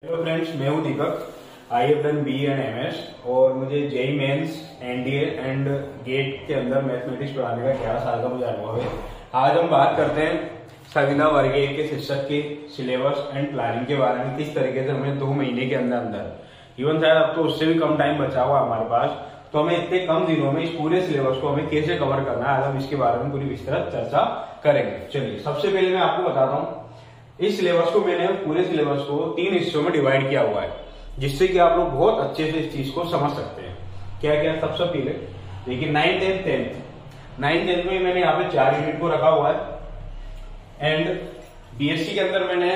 Hello friends, मैं हूं Deepak. I have done BE and MS और मुझे JEE mains, NDA and GATE के अंदर मैथमेटिक्स पढ़ाने का 11 साल का मुझे अनुभव है। आज हम बात करते हैं संविदा वर्ग 1 के शिक्षक के सिलेबस एंड प्लानिंग के बारे में। किस तरीके से हमें 2 महीने के अंदर अंदर, इवन शायद अब तो उससे भी कम टाइम बचा हुआ हमारे पास, तो हमें इतने कम दिनों में इस पूरे सिलेबस को हमें कैसे कवर करना है, आज हम इसके बारे में पूरी विस्तृत चर्चा करेंगे। चलिए, सबसे पहले मैं आपको बताता हूँ, इस सिलेबस को मैंने पूरे सिलेबस को 3 हिस्सों में डिवाइड किया हुआ है, जिससे कि आप लोग बहुत अच्छे से इस चीज को समझ सकते हैं। क्या क्या? सबसे पहले देखिए 9th एंड 10th में मैंने यहाँ पे 4 यूनिट को रखा हुआ है एंड BSc के अंदर मैंने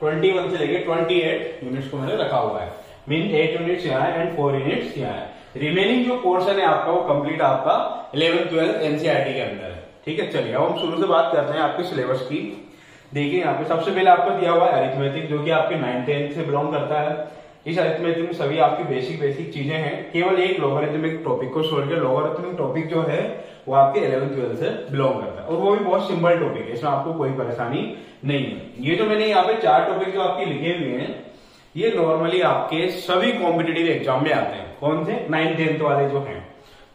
21 से लेके 28 यूनिट्स को मैंने रखा हुआ है। मीन 8 यूनिट्स यहाँ है एंड 4 यूनिट्स यहाँ है। रिमेनिंग जो पोर्शन है आपका वो कंप्लीट आपका 11th-12th NCERT के अंदर है। ठीक है, चलिए अब हम शुरू से बात करते हैं आपके सिलेबस की। देखिए यहाँ पे सबसे पहले आपको दिया हुआ है अरिथमेटिक, जो कि आपके 9th-10th से बिलोंग करता है। इस अरिथमेटिक में सभी आपकी बेसिक चीजें हैं। केवल एक लॉगरिथमिक टॉपिक को छोड़ के, लॉगरिथमिक टॉपिक जो है वो आपके 11th-12th से बिलोंग करता है और वो भी बहुत सिंपल टॉपिक है, इसमें आपको कोई परेशानी नहीं है। ये जो मैंने यहाँ पे 4 टॉपिक जो आपके लिखे हुए हैं, ये नॉर्मली आपके सभी कॉम्पिटेटिव एग्जाम में आते हैं। कौन से? 9th-10th वाले जो हैं।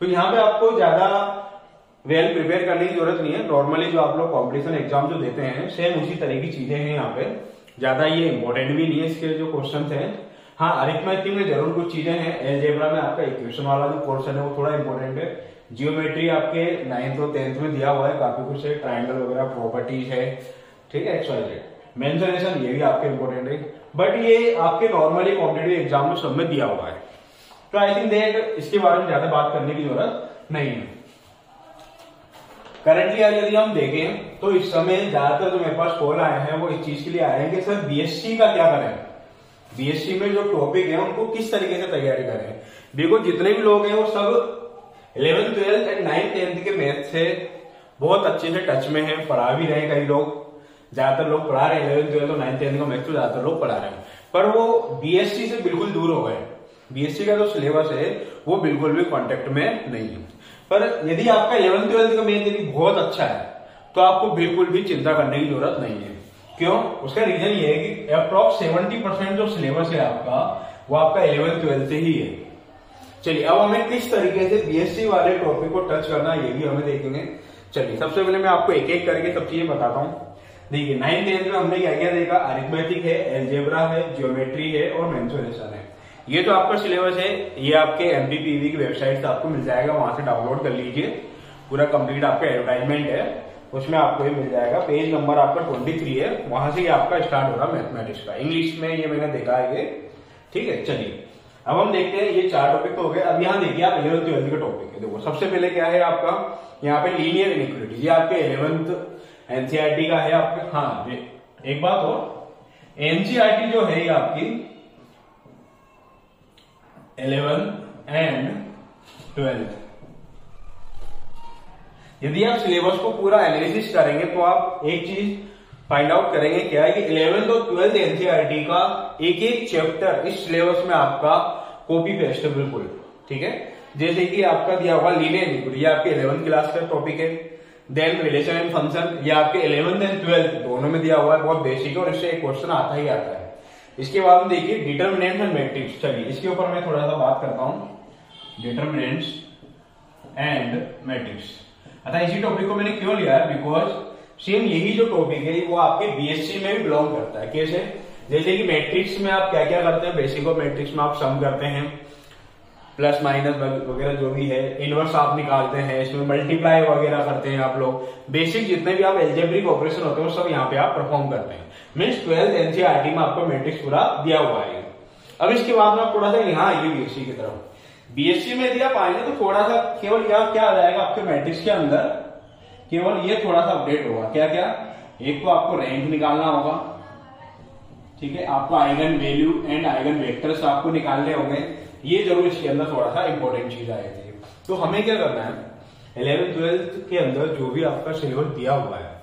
तो यहाँ पे आपको ज्यादा वेल प्रिपेयर करने की जरूरत नहीं है। नॉर्मली जो आप लोग कॉम्पिटिशन एग्जाम जो देते हैं, सेम उसी तरह की चीजें हैं यहाँ पे। ज्यादा ये इंपॉर्टेंट भी नहीं है इसके जो क्वेश्चन हैं। हाँ, अरिथमेटिक में जरूर कुछ चीजें हैं। अलजेब्रा में आपका इक्वेशन वाला जो पोर्शन है वो थोड़ा इंपॉर्टेंट है। जियोमेट्री आपके 9th और 10th में दिया हुआ है, काफी कुछ है, ट्राइंगल वगैरह प्रॉपर्टीज है। ठीक है, XYZ मेंसुरेशन, ये भी आपके इंपॉर्टेंट है, बट ये आपके नॉर्मली कॉम्पिटेटिव एग्जाम में सब में दिया हुआ है। तो आई थिंक दैट इसके बारे में ज्यादा बात करने की जरूरत नहीं है। करंटली आज यदि हम देखें तो इस समय ज्यादातर जो मेरे पास कॉल आए हैं वो इस चीज के लिए आए हैं कि सर BSc का क्या करें, BSc में जो टॉपिक है उनको किस तरीके से तैयारी करें। देखो, जितने भी लोग हैं वो सब 11th-12th एंड 9th-10th के मैथ से बहुत अच्छे से टच में है, पढ़ा भी रहे हैं। कई लोग, ज्यादातर लोग पढ़ा रहे हैं 11th-12th और 9th-10th का मैथ तो ज्यादातर लोग पढ़ा रहे हैं, पर वो BSc से बिल्कुल दूर हो गए। BSc का जो सिलेबस है वो बिल्कुल भी कॉन्टेक्ट में नहीं है। पर यदि आपका 11th-12th का मैथ यदि बहुत अच्छा है तो आपको बिल्कुल भी चिंता करने की जरूरत नहीं है। क्यों? उसका रीजन ये है कि अप्रॉक्स 70% जो सिलेबस है आपका वो आपका 11th-12th से ही है। चलिए अब हमें किस तरीके से BSc वाले टॉपिक को टच करना है ये भी हमें देखेंगे। चलिए सबसे पहले मैं आपको एक एक करके सब चीजें बताता हूँ। देखिए 9th-10th में हमने क्या क्या देखा? अरिथमेटिक है, अलजेब्रा है, ज्योमेट्री है और मेंसुरेशन है। ये जो आपका सिलेबस है ये आपके MPPV की वेबसाइट से आपको मिल जाएगा, वहां से डाउनलोड कर लीजिए। पूरा कंप्लीट आपका एडवर्टाइजमेंट है, उसमें आपको ये मिल जाएगा। पेज नंबर आपका 23 है, वहां से ये आपका स्टार्ट होगा मैथमेटिक्स का। इंग्लिश में ये मैंने देखा है ये। ठीक है, चलिए अब हम देखते हैं। ये 4 टॉपिक तो हो गए। अब यहाँ देखिए आप 11th-12th का टॉपिक है। देखो सबसे पहले क्या है आपका यहाँ पे लीनियर इनइक्वालिटी, ये आपके 11th NCERT का है आपके। हाँ, एक बात और, NCERT जो है ये आपकी 11th एंड 12th। यदि आप सिलेबस को पूरा एनालिसिस करेंगे तो आप एक चीज फाइंड आउट करेंगे, क्या है कि 11th और 12th NCERT का एक एक चैप्टर इस सिलेबस में आपका कॉपी पेस्ट है बिल्कुल। ठीक है, जैसे कि आपका दिया होगा लीनियर इनइक्वालिटी, ये आपके 11th क्लास का टॉपिक है। देन रिलेशन एंड फंक्शन, ये आपके 11th एंड 12th दोनों में दिया हुआ है, बहुत बेसिक है और इससे एक क्वेश्चन आता ही आता है। इसके बाद में देखिए डिटर्मिनेंट्स एंड मैट्रिक्स। चलिए इसके ऊपर मैं थोड़ा सा बात करता हूं, डिटर्मिनेंट्स एंड मैट्रिक्स। अतः इसी टॉपिक को मैंने क्यों लिया है? बिकॉज सेम यही जो टॉपिक है वो आपके BSc में भी बिलोंग करता है। कैसे? जैसे कि मैट्रिक्स में आप क्या क्या करते हैं, बेसिक ऑफ मैट्रिक्स में आप सम करते हैं, प्लस माइनस वगैरह जो भी है, इनवर्स आप निकालते हैं, इसमें मल्टीप्लाई वगैरह करते हैं आप लोग। बेसिक जितने भी आप एल्जेब्रिक ऑपरेशन होते हैं वो सब यहाँ पे आप परफॉर्म करते हैं। मीन्स 12th NCERT में आपको मैट्रिक्स पूरा दिया हुआ है। अब इसके बाद में आप थोड़ा सा यहाँ आइए BSc की तरफ। BSc में यदि आप आएंगे तो थोड़ा सा केवल यहाँ क्या आ जाएगा आपके मैट्रिक्स के अंदर, केवल ये थोड़ा सा अपडेट होगा। क्या क्या? एक तो आपको रैंक निकालना होगा। ठीक है, आपको eigen value and eigen vectors आपको निकालने होंगे। ये जरूर इसके अंदर थोड़ा सा इंपॉर्टेंट चीज आएगी। तो हमें क्या करना है, 11th-12th के अंदर जो भी आपका सिलेबस दिया हुआ है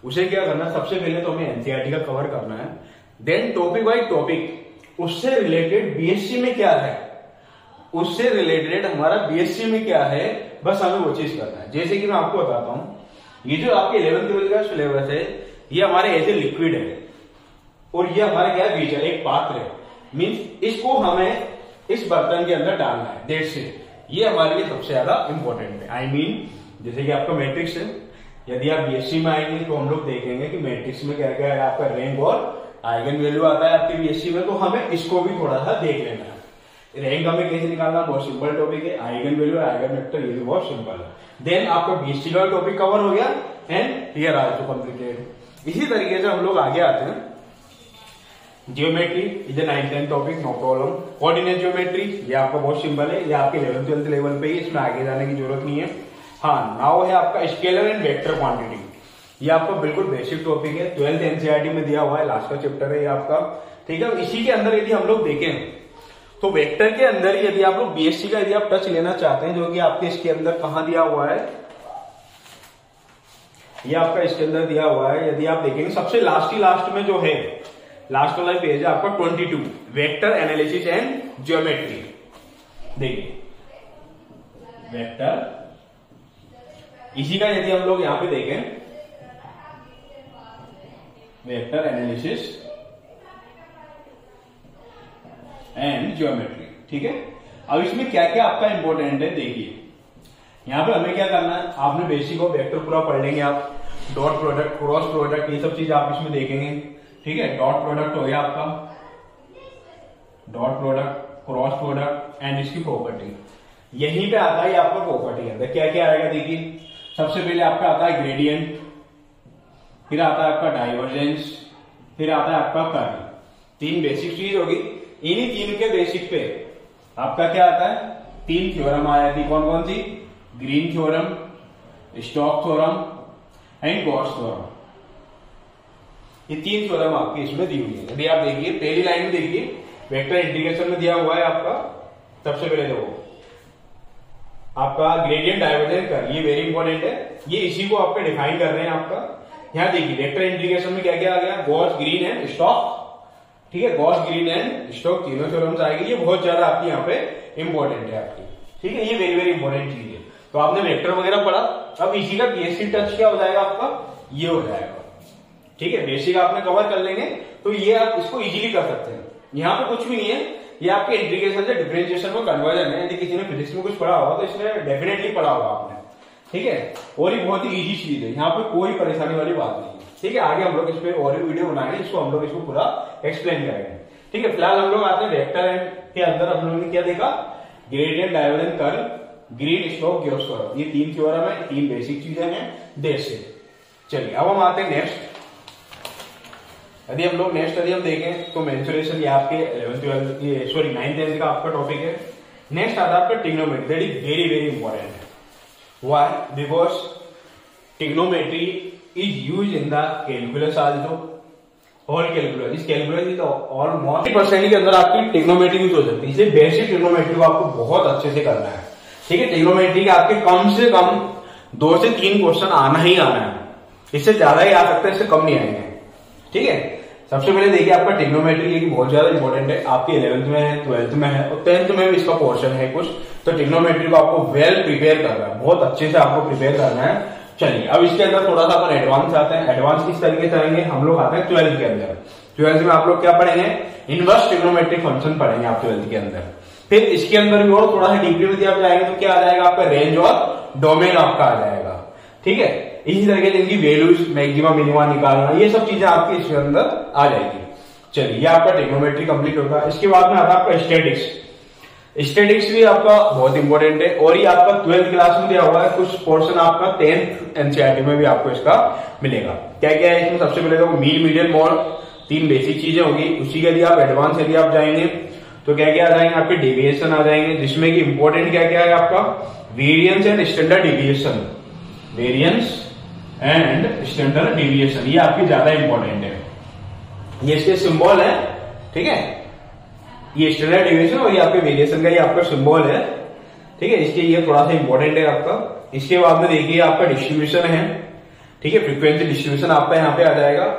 उसे क्या करना है, सबसे पहले तो हमें NCERT का कवर करना है। देन टॉपिक बाय टॉपिक उससे रिलेटेड BSc में क्या है, उससे रिलेटेड हमारा BSc में क्या है, बस हमें वो चीज करना है। जैसे कि मैं आपको बताता हूं, ये जो आपके 11th-12th का सिलेबस है ये हमारे एज ए लिक्विड है और ये हमारे क्या है, बीच है, एक पात्र है। मीन्स इसको हमें इस बर्तन के अंदर डालना है, दैट्स इट। ये हमारे लिए सबसे ज्यादा इंपॉर्टेंट है। आई मीन जैसे कि आपका मैट्रिक्स है, यदि आप बीएससी में आएंगे तो हम लोग देखेंगे कि मैट्रिक्स में क्या क्या है, आपका रैंक और आइगन वैल्यू आता है आपके बीएससी में, तो हमें इसको भी थोड़ा सा देख लेना है। रैंक हमें कैसे निकालना, बहुत सिंपल टॉपिक है। आइगन वैल्यू, आइगन वेक्टर, ये भी बहुत सिंपल है। देन आपका बीएससी का टॉपिक कवर हो गया एंड हियर आल्सो कंप्लीटेड। इसी तरीके से हम लोग आगे आते हैं। Geometry is 9th-10th topic, no problem. Coordinate geometry, ये आपका बहुत सिंपल है, ये आपके 11th-12th लेवल पे ही, इसमें आगे जाने की जरूरत नहीं है। हाँ, नाउ है आपका स्केलर एंड वेक्टर क्वांटिटी, ये आपका बिल्कुल बेसिक टॉपिक है, 12th एनसीईआरटी में दिया हुआ है, लास्ट का चैप्टर है ये आपका, ठीक है। इसी के अंदर यदि हम लोग देखें तो वेक्टर के अंदर यदि आप लोग बीएससी का यदि आप टच लेना चाहते हैं, जो कि आपके इसके अंदर कहां दिया हुआ है, ये आपका इसके अंदर दिया हुआ है। यदि आप देखेंगे सबसे लास्ट में जो है, लास्ट वाला पेज है आपका 22, वेक्टर एनालिसिस एंड ज्योमेट्री। देखिए वेक्टर, इसी का यदि हम लोग यहां पे देखें, वेक्टर एनालिसिस एंड ज्योमेट्री, ठीक है। अब इसमें क्या क्या आपका इंपॉर्टेंट है, देखिए यहां पे हमें क्या करना है, आपने बेसिक और वेक्टर पूरा पढ़ लेंगे आप, डॉट प्रोडक्ट, क्रॉस प्रोडक्ट, ये सब चीज आप इसमें देखेंगे, ठीक है। डॉट प्रोडक्ट हो गया आपका, dot product, cross product and इसकी प्रॉपर्टी, यहीं पे आता है आपका प्रॉपर्टी के अंदर क्या क्या आएगा। देखिए सबसे पहले आपका आता है ग्रेडियंट, फिर आता है आपका डाइवर्जेंस, फिर आता है आपका कर्ल। 3 बेसिक चीज होगी, इन्हीं 3 के बेसिक पे आपका क्या आता है, 3 थ्योरम आ जाती, कौन कौन सी, Green theorem, Stokes theorem and Gauss theorem. ये 3 थ्योरम आपकी इसमें दी हुई है। यदि आप देखिए पहली लाइन में देखिए, वेक्टर इंटीग्रेशन में दिया हुआ है आपका, सबसे पहले देखो आपका ग्रेडियंट, डाइवर्जेंस, कर्ल, ये वेरी इंपॉर्टेंट है, ये इसी को आपका डिफाइन कर रहे हैं आपका। यहां देखिए वेक्टर इंटीग्रेशन में क्या क्या आ गया, गॉस, ग्रीन एंड स्टोक्स, ठीक है। गॉस, ग्रीन एंड स्टोक्स तीनों थ्योरम्स आएगी, ये बहुत ज्यादा आपकी यहाँ पे इंपॉर्टेंट है आपकी, ठीक है। ये वेरी वेरी इंपॉर्टेंट चीज है। तो आपने वेक्टर वगैरह पढ़ा, अब इसी का बीएससी टच क्या हो जाएगा आपका, ये हो जाएगा, ठीक है। बेसिक आपने कवर कर लेंगे तो ये आप इसको इजीली कर सकते हैं। यहाँ पे कुछ भी नहीं है, ये आपके इंटीग्रेशन से डिफरेंशिएशन में कन्वर्जन है। यदि किसी ने फिजिक्स में कुछ पढ़ा होगा तो इसमें डेफिनेटली पढ़ा होगा आपने, ठीक है। और ये बहुत ही इजी चीज है, यहाँ पे कोई परेशानी वाली बात नहीं है, ठीक है। आगे हम लोग इस पे और वीडियो बनाएंगे, इसको हम लोग इसको पूरा एक्सप्लेन करेंगे, ठीक है। फिलहाल हम लोग आते हैं वेक्टर एंड के अंदर। हम लोगों ने क्या देखा, gradient, divergence, curl, green, Stokes, Gauss theorem, ये 3 थ्योरम है, 3 बेसिक चीजें हैं देश से। चलिए अब हम आते हैं नेक्स्ट। यदि हम लोग नेक्स्ट यदि हम देखें तो मेंसुरेशन, ये आपके 11th-12th, ये सॉरी 9th-10th का आपका टॉपिक है। नेक्स्ट आता है आपका trigonometry, that is very very important. Why, because trigonometry is use in the calculus also, whole calculus. इस कैलकुलस इज ऑलमोस्ट 30% के अंदर आपकी ट्रिग्नोमेट्री यूज हो सकती है, इसलिए बेसिक ट्रिग्नोमेट्री को आपको बहुत अच्छे से करना है, ठीक है। ट्रिग्नोमेट्री के आपके कम से कम 2 से 3 क्वेश्चन आना ही आना है, इससे ज्यादा ही आ सकता है, इससे कम नहीं आएंगे, ठीक है। सबसे पहले देखिए आपका ट्रिग्नोमेट्री ये बहुत ज्यादा इंपॉर्टेंट है, आपकी 11th में है, 12th में है और 10th में भी इसका पोर्शन है कुछ। तो ट्रिग्नोमेट्री को आपको वेल प्रिपेयर करना है, बहुत अच्छे से आपको प्रिपेयर करना है। चलिए अब इसके अंदर थोड़ा सा अपन एडवांस आते हैं। एडवांस किस तरीके से आएंगे, हम लोग आते हैं 12th के अंदर। 12th में आप लोग क्या पढ़ेंगे, इनवर्स ट्रिग्नोमेट्रिक फंक्शन पढ़ेंगे आप 12th के अंदर। फिर इसके अंदर भी और थोड़ा सा डीपली में आप जाएंगे तो क्या आ जाएगा आपका, रेंज और डोमेन आपका आ जाएगा, ठीक है। इसी तरीके से इनकी वैल्यूज, मैक्सिमा, मिनिमा निकालना, ये सब चीजें आपकी इसके अंदर आ जाएगी। चलिए ये आपका ट्रिग्नोमेट्री कंप्लीट होगा। इसके बाद में आता है आपका स्टैटिक्स। स्टैटिक्स भी आपका बहुत इंपॉर्टेंट है और ये आपका 12th क्लास में दिया हुआ है, कुछ पोर्शन आपका 10th एनसीईआरटी में भी आपको इसका मिलेगा। क्या क्या है इसमें, सबसे पहले तो मीन, मीडियन, मोड, 3 बेसिक चीजें होगी। उसी के लिए आप एडवांस यदि आप जाएंगे तो क्या क्या आ जाएंगे आपके, डेविएशन आ जाएंगे, जिसमें कि इंपॉर्टेंट क्या क्या है आपका, variance and standard deviation, variance and standard deviation, ये आपकी ज्यादा इंपॉर्टेंट है। ये इसके सिंबल है, ठीक है। ये स्टैंडर्ड डेविएशन और ये आपके वेरिएशन का ये आपका सिंबल है, ठीक है। इसके ये थोड़ा सा इंपॉर्टेंट है आपका। इसके बाद में देखिए आपका डिस्ट्रीब्यूशन है, ठीक है। फ्रीक्वेंसी डिस्ट्रीब्यूशन आपका यहाँ पे आ जाएगा।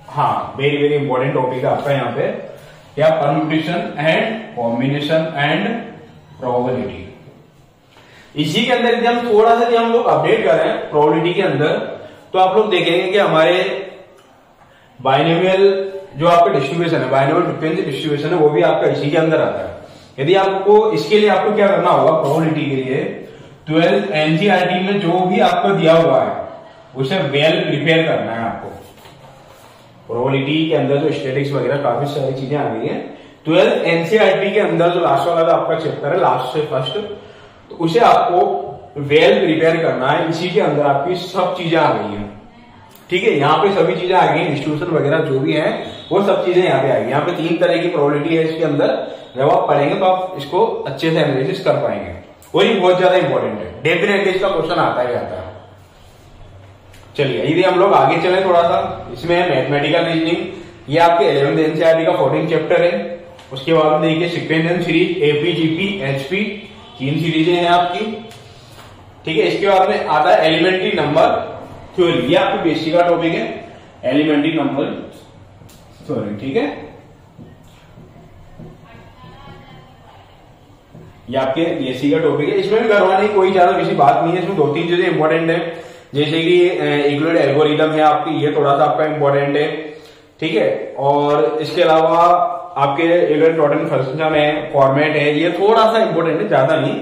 हाँ, वेरी वेरी इंपॉर्टेंट टॉपिक है आपका यहाँ पे, या permutation and combination and probability. इसी के अंदर यदि हम थोड़ा सा हम लोग अपडेट करें प्रोबेबिलिटी के अंदर, तो आप लोग देखेंगे कि हमारे बाइनोमियल जो आपका डिस्ट्रीब्यूशन है, बाइनोमियल फ्रीक्वेंसी डिस्ट्रीब्यूशन है, वो भी आपका इसी के अंदर आता है। यदि आपको इसके लिए आपको क्या करना होगा, प्रोबेबिलिटी के लिए 12 एनसीईआरटी में जो भी आपको दिया हुआ है उसे वेल प्रिपेयर करना है आपको। प्रोबेबिलिटी के अंदर जो स्टैटिस्टिक्स वगैरह काफी सारी चीजें आ गई है। 12 एनसीईआरटी के अंदर जो लास्ट वाला आपका चैप्टर है, लास्ट से फर्स्ट, तो उसे आपको वेल प्रिपेयर करना है। इसी के अंदर आपकी सब चीजें आ गई हैं, ठीक है। यहाँ पे सभी चीजें आ गई, डिस्ट्रीब्यूशन वगैरह जो भी है वो सब चीजें यहाँ पे आएगी। यहाँ पे 3 तरह की प्रोबेबिलिटी है इसके अंदर। जब आप पढ़ेंगे तो आप इसको अच्छे से एनालिसिस कर पाएंगे, और ये बहुत ज्यादा इंपॉर्टेंट है, डेफिनेटली इसका क्वेश्चन आता ही आता है। चलिए यदि हम लोग आगे चले थोड़ा सा, इसमें मैथमेटिकल रीजनिंग, ये आपके 11th एनसीईआरटी का 14 चैप्टर है। उसके बाद में देखिए sequential series, AP, GP, HP, 3 सीरीजें हैं आपकी, ठीक है। इसके बाद में आता है एलिमेंट्री नंबर थ्योरी, ये आपकी बेसिक का टॉपिक है, एलिमेंट्री नंबर थ्योरी, ठीक है। ये आपके बीएससी का टॉपिक है। इसमें भी करवाने की कोई ज्यादा किसी बात नहीं है। इसमें 2-3 चीजें इंपॉर्टेंट है, जैसे कि यूक्लिड एल्गोरिथम है आपकी, ये थोड़ा सा आपका इंपॉर्टेंट है, ठीक है। और इसके अलावा आपके यूक्लिड टोटल फंक्शन है, फॉर्मेट है, ये थोड़ा सा इंपॉर्टेंट है, ज्यादा नहीं,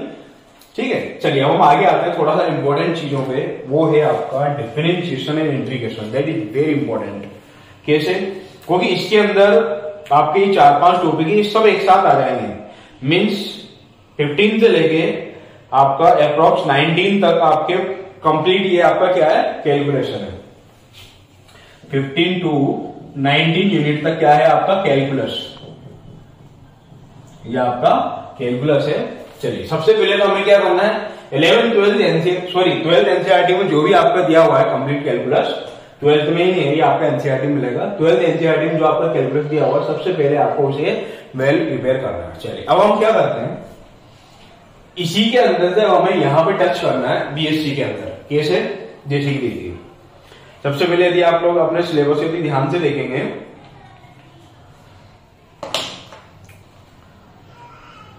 ठीक है। चलिए हम आगे आते हैं थोड़ा सा इंपॉर्टेंट चीजों पे। वो है आपका differentiation and integration, that is very important. कैसे? क्योंकि इसके अंदर आपके 4-5 टॉपिक सब एक साथ आ जाएंगे। मीन्स 15 से लेके आपका अप्रोक्स 19 तक आपके कंप्लीट ये आपका क्या है, कैलकुलेशन है। 15 to 19 यूनिट तक क्या है आपका कैलकुलस, ये आपका कैलकुलस है। चलिए सबसे पहले तो हमें क्या करना है, 12th एनसीईआरटी में जो भी आपका दिया हुआ है कंप्लीट कैलकुलस, 12th में ही है ये आपका एनसीईआरटी मिलेगा। 12th एनसीईआरटी में जो आपका कैलकुलस दिया हुआ है, सबसे पहले आपको उसे वेल प्रिपेयर करना है। चलिए अब हम क्या करते हैं, इसी के अंदर से हमें यहां पे टच करना है बीएससी के अंदर। कैसे? जैसे कि देखिए सबसे पहले यदि आप लोग अपने सिलेबस यदि ध्यान से देखेंगे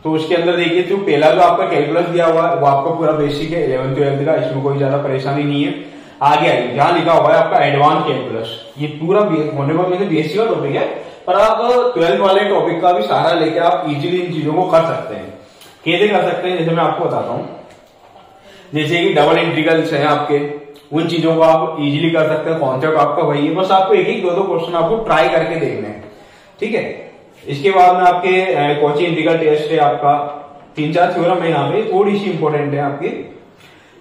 तो उसके अंदर देखिए तो पहला जो आपका कैलकुलस दिया हुआ है वो आपका पूरा बेसिक है 11th-12th का, इसमें कोई ज्यादा परेशानी नहीं है। आगे आइए, जहां लिखा हुआ है आपका एडवांस कैलकुलस, ये पूरा होने पर बीएससी का टॉपिक है, पर आप 12th वाले टॉपिक का भी सहारा लेके आप इजीली इन चीजों को कर सकते हैं। कैसे कर सकते हैं, जैसे मैं आपको बताता हूं, जैसे कि डबल इंटीग्रल्स हैं आपके, उन चीजों को आप इजीली कर सकते हैं। कॉन्सेप्ट आपका वही है, बस आपको एक 2 क्वेश्चन आपको ट्राई करके देखने हैं, ठीक है। इसके बाद में आपके कॉची इंटीग्रल टेस्ट है आपका, 3-4 थ्योरम है यहाँ पे, थोड़ी सी इंपॉर्टेंट है आपकी।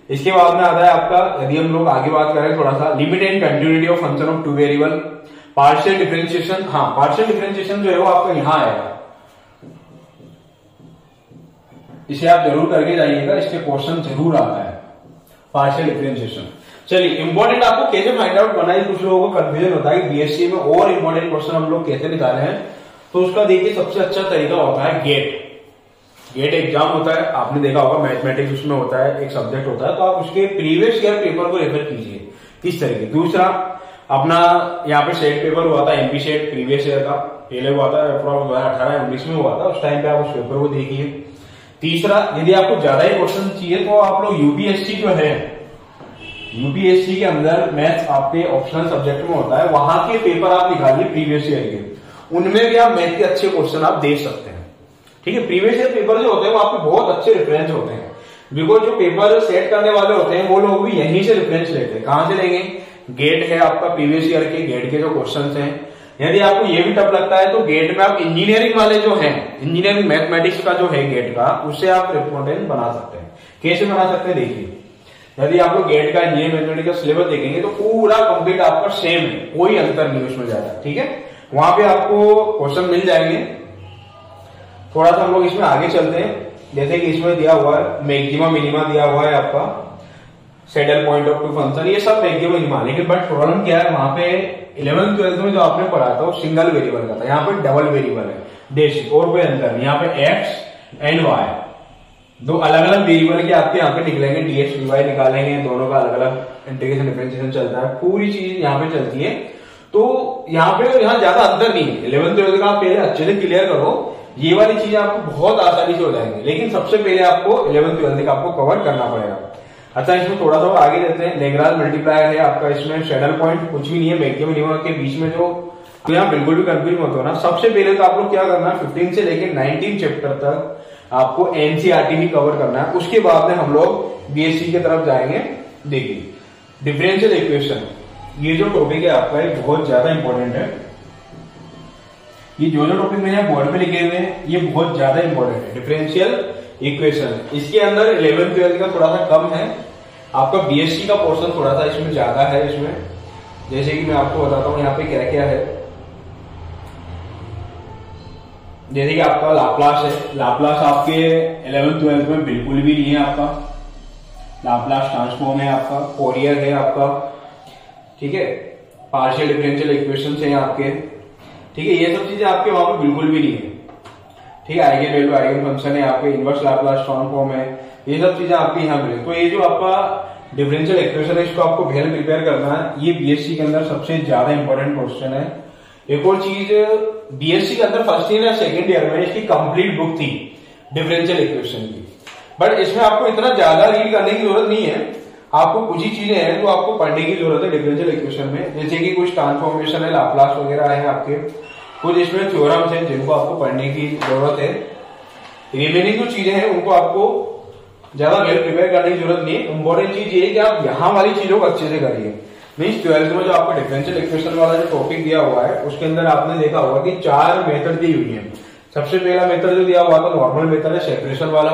इसके बाद में आता है आपका, यदि हम लोग आगे बात करें थोड़ा सा, limit and continuity of function of 2 variable, partial differentiation. हाँ, पार्शियल डिफरेंशिएशन जो है वो आपका यहां आएगा, इसे आप जरूर करके जाइएगा, इसके क्वेश्चन जरूर आता है पार्शियल डिफरेंशिएशन। चलिए इंपॉर्टेंट आपको कैसे फाइंड आउट करना है, कुछ लोगों को कंफ्यूजन होता है कि बीएससी में और इंपॉर्टेंट क्वेश्चन हम लोग कैसे निकाले हैं, तो उसका देखिए सबसे अच्छा तरीका होता है गेट एग्जाम होता है, आपने देखा होगा मैथमेटिक्स उसमें होता है, एक सब्जेक्ट होता है, तो आप उसके प्रीवियस ईयर पेपर को रेफर कीजिए किस तरीके। दूसरा अपना यहाँ पे सेट पेपर हुआ था, एमपी सेट प्रीवियस ईयर का, पहले हुआ था 2018-19 में हुआ था, उस टाइम पे आप उस पेपर को देखिए। तीसरा, यदि आपको ज्यादा ही क्वेश्चन चाहिए तो आप लोग यूपीएससी जो है, यूपीएससी के अंदर मैथ्स आपके ऑप्शनल सब्जेक्ट में होता है, वहां के पेपर आप निकालिए प्रीवियस ईयर के, उनमें भी आप मैथ के अच्छे क्वेश्चन आप देख सकते हैं, ठीक है। प्रीवियस ईयर पेपर जो होते हैं वो आपके बहुत अच्छे रेफरेंस होते हैं, बिकॉज जो पेपर सेट करने वाले होते हैं वो लोग भी यहीं से रेफरेंस लेते हैं। कहां से लेंगे? गेट है आपका प्रीवियस ईयर के, गेट के जो क्वेश्चन हैं। यदि आपको ये भी टफ लगता है तो गेट में आप इंजीनियरिंग वाले जो हैं, इंजीनियरिंग मैथमेटिक्स का जो है गेट का, उससे आप रिस्पॉन्डेंट बना सकते हैं। कैसे बना सकते हैं देखिए, यदि आप लोग गेट का इंजीनियरिंग मैथमेटिक्स का सिलेबस देखेंगे तो पूरा कंप्लीट आपका सेम है, कोई अंतर नहीं उसमें ज्यादा, ठीक है। वहां पे आपको क्वेश्चन मिल जाएंगे। थोड़ा सा हम लोग इसमें आगे चलते हैं, जैसे कि इसमें दिया हुआ है मैक्सिमा मिनिमा दिया हुआ है आपका, saddle point of view function, ये सब मैक्सिमा मिनिमा। लेकिन बट प्रॉब्लम क्या है, वहां पे 11th-12th में जो आपने पढ़ा था वो सिंगल वेरिएबल का था, यहाँ पे डबल वेरिएबल है, बेसिक और कोई अंतर नहीं। यहाँ पे एक्स एंड वाई दो अलग अलग वेरिएबल के आपके यहाँ पे निकलेंगे, डीएक्स डीवाई निकालेंगे, दोनों का अलग अलग इंटीग्रेशन डिफरेंशिएशन चलता है, पूरी चीज यहाँ पे चलती है। तो यहाँ पे और यहाँ ज्यादा अंतर नहीं है। 11th-12th का आप पहले अच्छे से क्लियर करो, ये वाली चीजें आपको बहुत आसानी से हो जाएंगी, लेकिन सबसे पहले आपको 11th-12th का आपको कवर करना पड़ेगा। अच्छा, इसमें थोड़ा सा और आगे देते हैं, लेग्रांज मल्टीप्लायर है आपका, इसमें सैडल पॉइंट कुछ भी नहीं है, मैक्सिमा मिनिमा के बीच में जो तो यहाँ बिल्कुल भी कंफ्यूज मत होना। सबसे पहले तो आप लोग क्या करना है, 15 से लेकर 19 चैप्टर तक आपको एनसीईआरटी भी कवर करना है। उसके बाद में हम लोग बीएससी की तरफ जाएंगे। देखिए डिफरेंशियल इक्वेशन, ये जो टॉपिक है आपका ये बहुत ज्यादा इंपॉर्टेंट है। ये जो टॉपिक मैंने बोर्ड में लिखे हुए हैं ये बहुत ज्यादा इंपॉर्टेंट है। डिफरेंशियल इक्वेशन, इसके अंदर 11th 12th का थोड़ा सा कम है, आपका बीएससी का पोर्शन थोड़ा सा इसमें ज्यादा है। इसमें जैसे कि मैं आपको बताता हूँ यहाँ पे क्या क्या है। जैसे कि आपका लाप्लास है, लाप्लास आपके 11th 12th में बिल्कुल भी नहीं है। आपका लाप्लास ट्रांसफॉर्म है, आपका फोरियर है आपका, ठीक है, पार्शियल डिफरेंशियल इक्वेशन है आपके, ठीक है, ये सब चीजें आपके वहां पे बिल्कुल भी नहीं है। ठीक है, आइगन वैल्यू आइगन फंक्शन है आपके, इनवर्स लाप्लास ट्रांसफॉर्म है, ये सब चीजें आपके यहाँ मिले। तो ये जो आपका डिफरेंशियल इक्वेशन है इसको आपको वेल प्रिपेयर करना है। ये बीएससी के अंदर सबसे ज्यादा इंपॉर्टेंट क्वेश्चन है। एक और चीज, बीएससी के अंदर फर्स्ट ईयर या सेकेंड ईयर में इसकी कंप्लीट बुक थी डिफरेंशियल इक्वेशन की, बट इसमें आपको इतना ज्यादा रीड करने की जरूरत नहीं है। आपको कुछ ही चीजें हैं जो आपको पढ़ने की जरूरत है डिफरेंशियल इक्वेशन में, जैसे कि कुछ ट्रांसफॉर्मेशन है, लाप्लास वगैरह है आपके, कुछ इसमें थ्योरम्स हैं जिनको आपको पढ़ने की जरूरत है। रिमेनिंग जो चीजें हैं उनको आपको ज्यादा वेल प्रिपेयर करने की जरूरत नहीं है। इंपॉर्टेंट चीज ये है कि आप यहाँ वाली चीजों को अच्छे से करिए। मीन्स 12th में जो आपको डिफरेंशियल इक्वेशन वाला जो टॉपिक दिया हुआ है उसके अंदर आपने देखा होगा कि 4 मेथड दी हुई है। सबसे पहला मेथड जो दिया हुआ था नॉर्मल मेथड है, सेपरेशन वाला।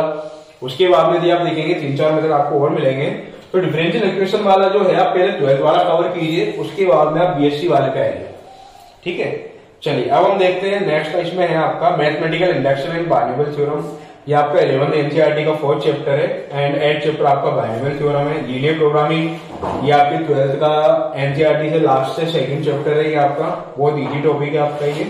उसके बाद में आप देखेंगे 3-4 मेथड आपको और मिलेंगे। तो डिफरेंशियल इक्वेशन वाला जो है आप पहले 12th वाला कवर कीजिए, उसके बाद में आप बीएससी वाले पे आइए। ठीक है, चलिए अब हम देखते हैं नेक्स्ट। इसमें है आपका mathematical induction and binomial theorem. ये आपका 11th एनसीईआरटी का 4th चैप्टर है एंड 8th चैप्टर आपका बाइनोमियल थ्योरम है। लीनियर प्रोग्रामिंग ये आपके 12th का एनसीईआरटी से लास्ट से 2nd चैप्टर है। ये आपका बहुत इजी टॉपिक है आपका ये।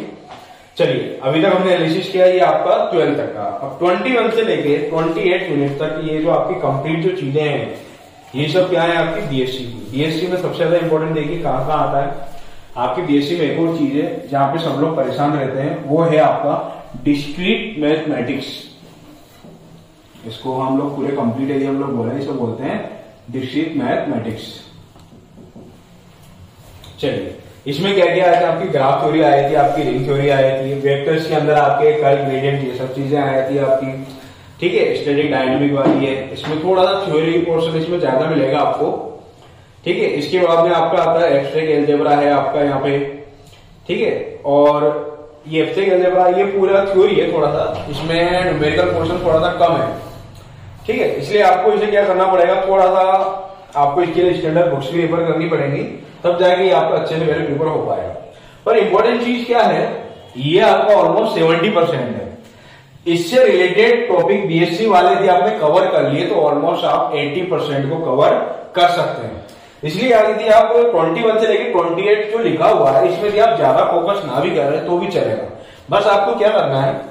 चलिए अभी तक हमने एनालिसिस किया ये आपका 12th तक का। अब 21 से लेके 28 मिनट तक ये जो आपकी कंप्लीट जो चीजें हैं ये सब क्या है आपकी बीएससी की। बीएससी में सबसे ज्यादा इंपॉर्टेंट देखिए कहाँ कहाँ आता है आपकी बीएससी में। एक और चीज है जहां पे सब लोग परेशान रहते हैं, वो है आपका डिस्क्रीट मैथमेटिक्स। इसको हम लोग पूरे कंप्लीट एरिया हम लोग बोले, इसको बोलते हैं डिस्क्रीट मैथमेटिक्स। चलिए इसमें क्या क्या आया था, आपकी ग्राफ थ्योरी आई थी, आपकी रिंग थ्योरी आई थी, वेक्टर्स के अंदर आपके कर्ल ग्रेडियंट ये सब चीजें आई थी आपकी। ठीक है, स्टैटिक डायनामिक वाली है, इसमें थोड़ा सा थ्योरी पोर्शन इसमें ज्यादा मिलेगा आपको। ठीक है, इसके बाद में आपका आता है एब्स्ट्रैक्ट अलजेब्रा है आपका यहाँ पे। ठीक है, और ये एब्स्ट्रैक्ट अलजेब्रा ये पूरा थ्योरी है, थोड़ा सा इसमें न्यूमेरिकल पोर्शन थोड़ा सा कम है। ठीक है, इसलिए आपको इसे क्या करना पड़ेगा, थोड़ा सा आपको इसके लिए स्टैंडर्ड बुक्स भी रेफर करनी पड़ेगी, तब जाके आपका अच्छे से वेल प्रिपेयर हो पाएगा। पर इंपॉर्टेंट चीज क्या है, ये आपका ऑलमोस्ट 70% है। इससे रिलेटेड टॉपिक बीएससी वाले थे आपने कवर कर लिए, तो ऑलमोस्ट आप 80% को कवर कर सकते हैं। इसलिए यदि आप 21 से लेकर 28 जो लिखा हुआ है इसमें भी आप ज्यादा फोकस ना भी कर रहे तो भी चलेगा। बस आपको क्या करना है,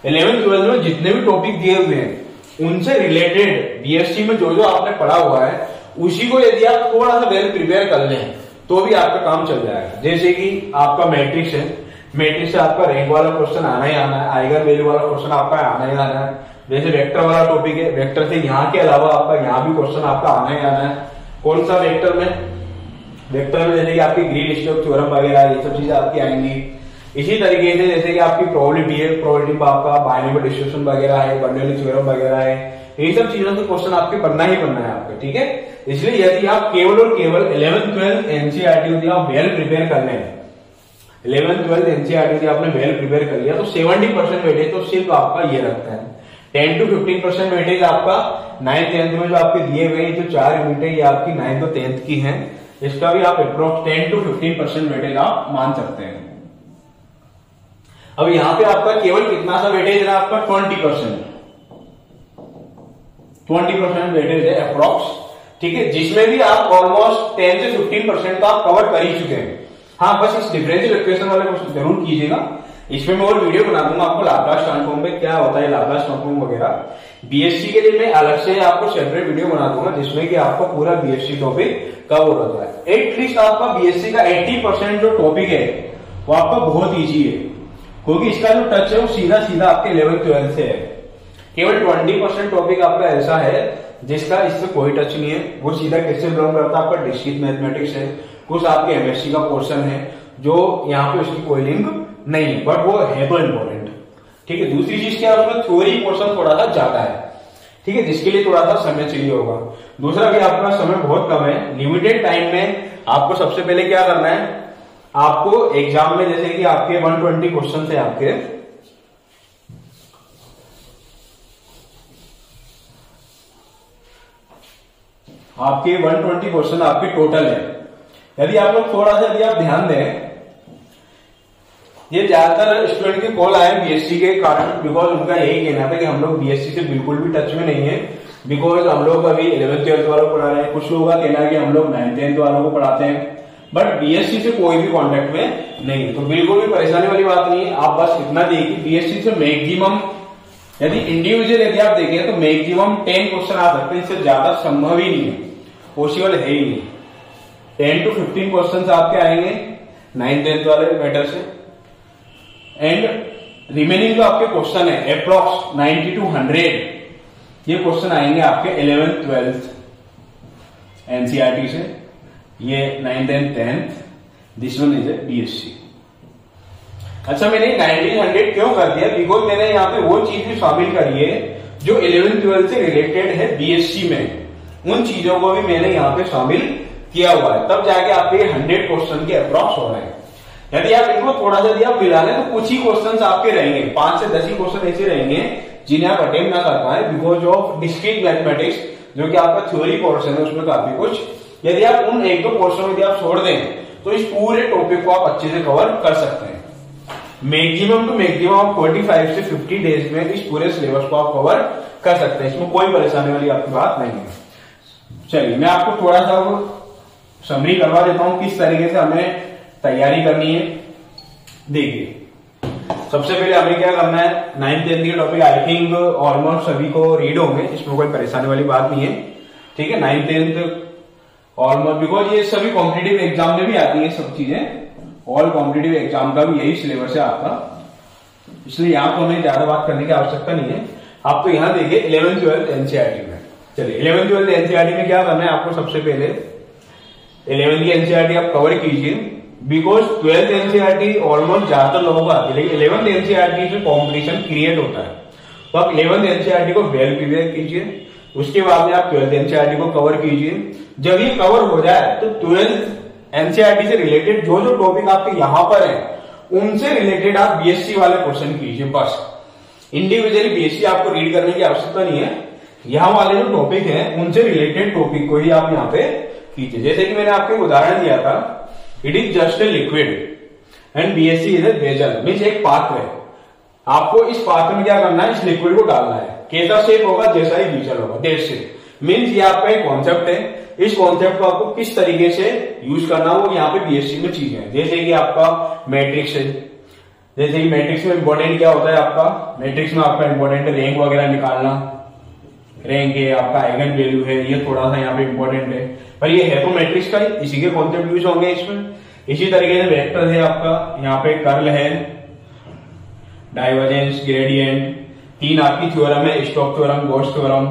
11th 12th में जितने भी टॉपिक दिए हुए हैं उनसे रिलेटेड बीएससी में जो जो आपने पढ़ा हुआ है उसी को यदि आप थोड़ा सा वेल प्रिपेयर कर लें तो भी आपका काम चल जाएगा। जैसे कि आपका मैट्रिक्स है, मैट्रिक्स से आपका रैंक वाला क्वेश्चन आना ही आना है, आइगन वैल्यू वाला क्वेश्चन आपका आना ही आना है। जैसे वेक्टर वाला टॉपिक है, वेक्टर से यहाँ के अलावा आपका यहाँ भी क्वेश्चन आपका आना ही आना है। कौन सा वेक्टर में, वेक्टर में जैसे कि आपकी ग्रीन स्टोक थ्योरम वगैरह ये सब चीजें आपकी आएंगी। इसी तरीके से जैसे कि आपकी प्रोबेबिलिटी है, प्रोबेबिलिटी में आपका बाइनोमियल डिस्ट्रीब्यूशन वगैरह है, बर्नौली थ्योरम वगैरह है, ये सब चीजों से क्वेश्चन आपके बनना ही बनना है आपके। ठीक है, इसलिए यदि आप केवल और केवल 11th 12th एनसीईआरटी यदि आप वेल प्रिपेयर कर लें, 11th 12th एनसीईआरटी यदि आपने वेल प्रिपेयर कर लिया तो 70% वेटेज तो सिर्फ आपका ये रखता है। 10 to 15% वेटेज आपका 9th 10th में जो आपके दिए हुए जो 4 यूनिट है ये आपकी 9th और 10th की है, इसका भी आप अप्रोक्स 10 to 15% वेटेज आप मान सकते हैं। अब यहाँ पे आपका केवल कितना सा वेटेज है आपका 20% वेटेज है अप्रोक्स। ठीक है, जिसमें भी आप ऑलमोस्ट 10 से 15% तो आप कवर कर ही चुके हैं। हाँ, बस इस डिफरेंशियल इक्वेशन वाले को जरूर कीजिएगा। इसमें मैं और वीडियो बना दूंगा आपको लाप्लास ट्रांसफॉर्म में क्या होता है, लाप्लास ट्रांसफॉर्म वगैरह। बीएससी के लिए मैं अलग से आपको सेपरेट वीडियो बना दूंगा जिसमें कि आपको पूरा बीएससी टॉपिक कवर होता है। एटलीस्ट आपका बीएससी का 80% जो टॉपिक है वो आपका बहुत ईजी है, क्योंकि इसका जो टच है वो सीधा सीधा आपके 11th 12th से है। केवल 20% टॉपिक आपका ऐसा है जिसका इससे कोई टच नहीं है, वो सीधा किससे बिलोंग करता है, आपका डिस्क्रीट मैथमेटिक्स है, कुछ आपके एमएससी का पोर्शन है। जो यहाँ पे उसकी कोई लिंक नहीं है, बट वो है तो इंपॉर्टेंट। ठीक है, दूसरी चीज क्या है, उसमें थ्योरी पोर्शन थोड़ा सा ज्यादा है। ठीक है, जिसके लिए थोड़ा सा समय चाहिए होगा। दूसरा भी आपका समय बहुत कम है, लिमिटेड टाइम में आपको सबसे पहले क्या करना है, आपको एग्जाम में जैसे कि आपके 120 क्वेश्चन है, आपके 120 क्वेश्चन आपके टोटल है। यदि आप लोग थोड़ा सा यदि आप ध्यान दें, ये ज्यादातर स्टूडेंट के कॉल आए बीएससी के कारण, बिकॉज उनका यही कहना था कि हम लोग बीएससी से बिल्कुल भी टच में नहीं है, बिकॉज हम लोग अभी 11th 12th वालों को पढ़ा रहे हैं। कुछ लोगों का कहना है कि हम लोग 9th 10th वालों को पढ़ाते हैं, बट बीएससी से कोई भी कॉन्टेक्ट में नहीं है। तो बिल्कुल भी परेशानी वाली बात नहीं है, आप बस इतना देखिए बीएससी से मैक्सिमम यदि इंडिविजुअल यदि आप देखें तो मैक्सिमम 10 क्वेश्चन आ सकते हैं, इससे ज्यादा संभव ही नहीं है, पॉसिबल है ही नहीं। 10 to 15 क्वेश्चन आपके आएंगे 9th 10th वाले मैटर से, एंड रिमेनिंग जो आपके क्वेश्चन है अप्रोक्स 90 to 100 ये क्वेश्चन आएंगे आपके 11th 12th एनसीईआरटी से, ये 9th and 10th, this one is BSc. अच्छा, मैंने 90 100 क्यों कर दिया, बिकॉज मैंने यहाँ पे वो चीज भी शामिल करी है जो 11th 12th से रिलेटेड है बीएससी में, उन चीजों को भी मैंने यहाँ पे शामिल किया हुआ है, तब जाके आपके 100 क्वेश्चन के अप्रॉक्स हो रहे हैं। यदि आप इनको थोड़ा सा यदि आप मिला लें तो कुछ ही क्वेश्चन आपके रहेंगे, 5 से 10 ही क्वेश्चन ऐसे रहेंगे जिन्हें आप अटेम्प्ट ना कर पाए बिकॉज ऑफ डिस्क्रीट मैथमेटिक्स, जो कि आपका थ्योरी पोर्शन है, उसमें काफी कुछ यदि आप उन 1-2 पोर्शन यदि आप छोड़ दें तो इस पूरे टॉपिक को आप अच्छे से कवर कर सकते हैं। मैक्सिमम टू मैक्सिमम आप 45 से 50 डेज में इस पूरे सिलेबस को आप कवर कर सकते हैं, इसमें कोई परेशानी वाली आपकी बात नहीं है। चलिए मैं आपको थोड़ा सा समरी करवा देता हूं किस तरीके से हमें तैयारी करनी है। देखिए, सबसे पहले हमें क्या करना है, 9th 10th के टॉपिक आई थिंक ऑलमोस्ट सभी को रीड होंगे, इसमें कोई परेशानी वाली बात नहीं है। ठीक है, 9th 10th ऑलमोस्ट, बिकॉज ये सभी कॉम्पिटिटिव एग्जाम में भी आती है सब चीजें, ऑल कॉम्पिटिटिव एग्जाम का भी यही सिलेबस है आपका, इसलिए यहाँ तो हमें ज्यादा बात करने की आवश्यकता नहीं है। आप तो यहाँ देखिए 11th 12th एनसीईआरटी में। चलिए 11th 12th एनसीईआरटी में क्या करना है, आपको सबसे पहले 11th की एनसीईआरटी आप कवर कीजिए, बिकॉज 12th एनसीईआरटी ऑलमोस्ट ज्यादातर लोगों को आती है, लेकिन 11th एनसीईआरटी से कॉम्पिटिशन क्रिएट होता है। तो आप 11th एनसीईआरटी को वेल प्रिपेयर कीजिए, उसके बाद में आप 12th एनसीईआरटी को कवर कीजिए। जब ये कवर हो जाए तो 12th एनसीईआरटी से रिलेटेड जो जो टॉपिक आपके यहाँ पर है उनसे रिलेटेड आप बीएससी वाले क्वेश्चन कीजिए। बस इंडिविजुअली बीएससी आपको रीड करने की आवश्यकता नहीं है, यहाँ वाले जो टॉपिक है उनसे रिलेटेड टॉपिक को ही आप यहाँ पे कीजिए। जैसे कि मैंने आपको एक उदाहरण दिया था, it is just a liquid and BSc is a vessel, means एक पात्र है, आपको इस पात्र में क्या करना है, इस लिक्विड को डालना है, कैसा शेप होगा जैसा ही वेसल होगा, दैट शेप। मीन्स ये आपका एक कॉन्सेप्ट है, इस कॉन्सेप्ट को आपको किस तरीके से यूज करना हो यहाँ पे बीएससी में चीजें हैं। जैसे कि आपका मैट्रिक्स है, जैसे कि मैट्रिक्स में इंपॉर्टेंट क्या होता है, आपका मैट्रिक्स में आपका इंपॉर्टेंट है रैंक वगैरह निकालना, रैंक है आपका आइगन वैल्यू है, ये थोड़ा सा यहाँ पे इंपॉर्टेंट है, पर ये है तो मैट्रिक्स का ही, इसी के कॉन्सेप्ट यूज होंगे इसमें। इसी तरीके से वेक्टर है आपका, यहाँ पे कर्ल है, डाइवर्जेंस, ग्रेडियंट, 3 आपकी थ्योरम है, Stokes theorem, Gauss theorem,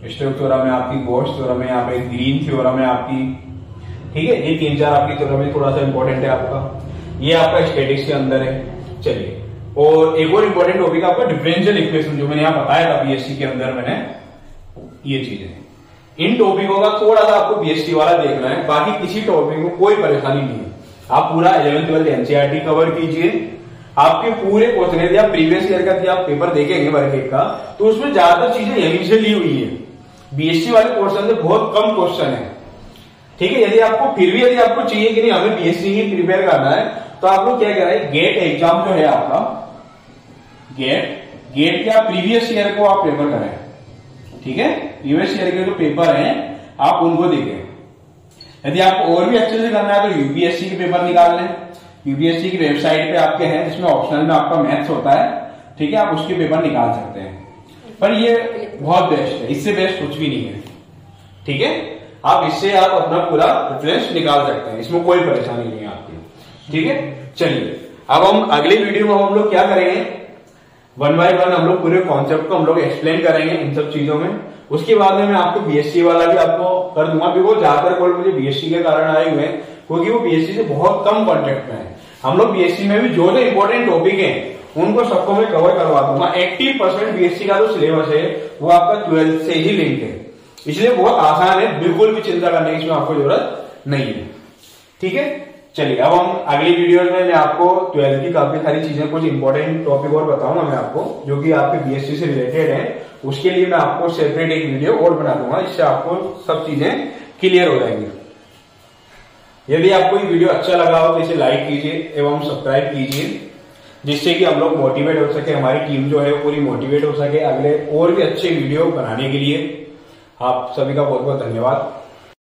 Stokes theorem है आपकी, गॉस थ्योरम है, यहाँ पे ग्रीन थ्योरम है आपकी। ठीक है, ये 3-4 आपकी थ्योरम है, थोड़ा सा इंपॉर्टेंट है आपका, ये आपका स्टैटिक्स के अंदर है। चलिए, और एक और इंपॉर्टेंट टॉपिक आपका डिफरेंशियल इक्वेशन, जो मैंने यहाँ बताया था बीएससी के अंदर मैंने ये चीजें, इन टॉपिकों का थोड़ा सा आपको बीएससी वाला देखना है, बाकी किसी टॉपिक में कोई परेशानी नहीं है। आप पूरा 11th 12th एनसीईआरटी कवर कीजिए, आपके पूरे क्वेश्चन यदि आप प्रीवियस ईयर का यदि आप पेपर देखेंगे वर्ग 1 का, तो उसमें ज्यादातर चीजें यहीं से ली हुई है, बीएससी वाले पोर्शन से बहुत कम क्वेश्चन है। ठीक है, यदि आपको फिर भी यदि आपको चाहिए कि नहीं हमें बीएससी ही प्रिपेयर करना है, तो आप लोग क्या कह रहे हैं, गेट एग्जाम जो है आपका, गेट के आप प्रीवियस ईयर को आप पेपर करें। ठीक है, प्रीवियस ईयर के जो पेपर हैं आप उनको देखें। यदि आपको और भी अच्छे से करना है तो यूपीएससी के पेपर निकाल लें, यूपीएससी की वेबसाइट पे आपके हैं, जिसमें ऑप्शनल में आपका मैथ्स होता है। ठीक है, आप उसके पेपर निकाल सकते हैं, पर ये बहुत बेस्ट है, इससे बेस्ट कुछ भी नहीं है। ठीक है, आप इससे आप अपना पूरा रेफरेंस निकाल सकते हैं, इसमें कोई परेशानी नहीं है आपकी। ठीक है, चलिए अब हम अगले वीडियो में हम लोग क्या करेंगे, 1 by 1 हम लोग पूरे कॉन्सेप्ट को हम लोग एक्सप्लेन करेंगे इन सब चीजों में। उसके बाद में मैं आपको बीएससी वाला भी आपको कर दूंगा, बिकॉज ज्यादातर कॉल मुझे बीएससी के कारण आए हुए हैं, क्योंकि वो बीएससी से बहुत कम कॉन्टेक्ट में है। हम लोग बीएससी में भी जो जो इंपॉर्टेंट टॉपिक है उनको सबको मैं कवर करवा दूंगा। 80% बीएससी का जो सिलेबस है वो आपका 12th से ही लिंक है, इसलिए बहुत आसान है, बिल्कुल भी चिंता करने की इसमें आपको जरूरत नहीं है। ठीक है, चलिए अब हम अगली वीडियो में मैं आपको 12th की काफी सारी चीजें, कुछ इंपॉर्टेंट टॉपिक और बताऊंगा मैं आपको जो कि आपके बीएससी से रिलेटेड है। उसके लिए मैं आपको सेपरेट एक वीडियो और बना दूंगा, इससे आपको सब चीजें क्लियर हो जाएंगी। यदि आपको ये वीडियो अच्छा लगा हो तो इसे लाइक कीजिए एवं सब्सक्राइब कीजिए, जिससे कि हम लोग मोटिवेट हो सके, हमारी टीम जो है पूरी मोटिवेट हो सके अगले और भी अच्छे वीडियो बनाने के लिए। आप सभी का बहुत बहुत धन्यवाद।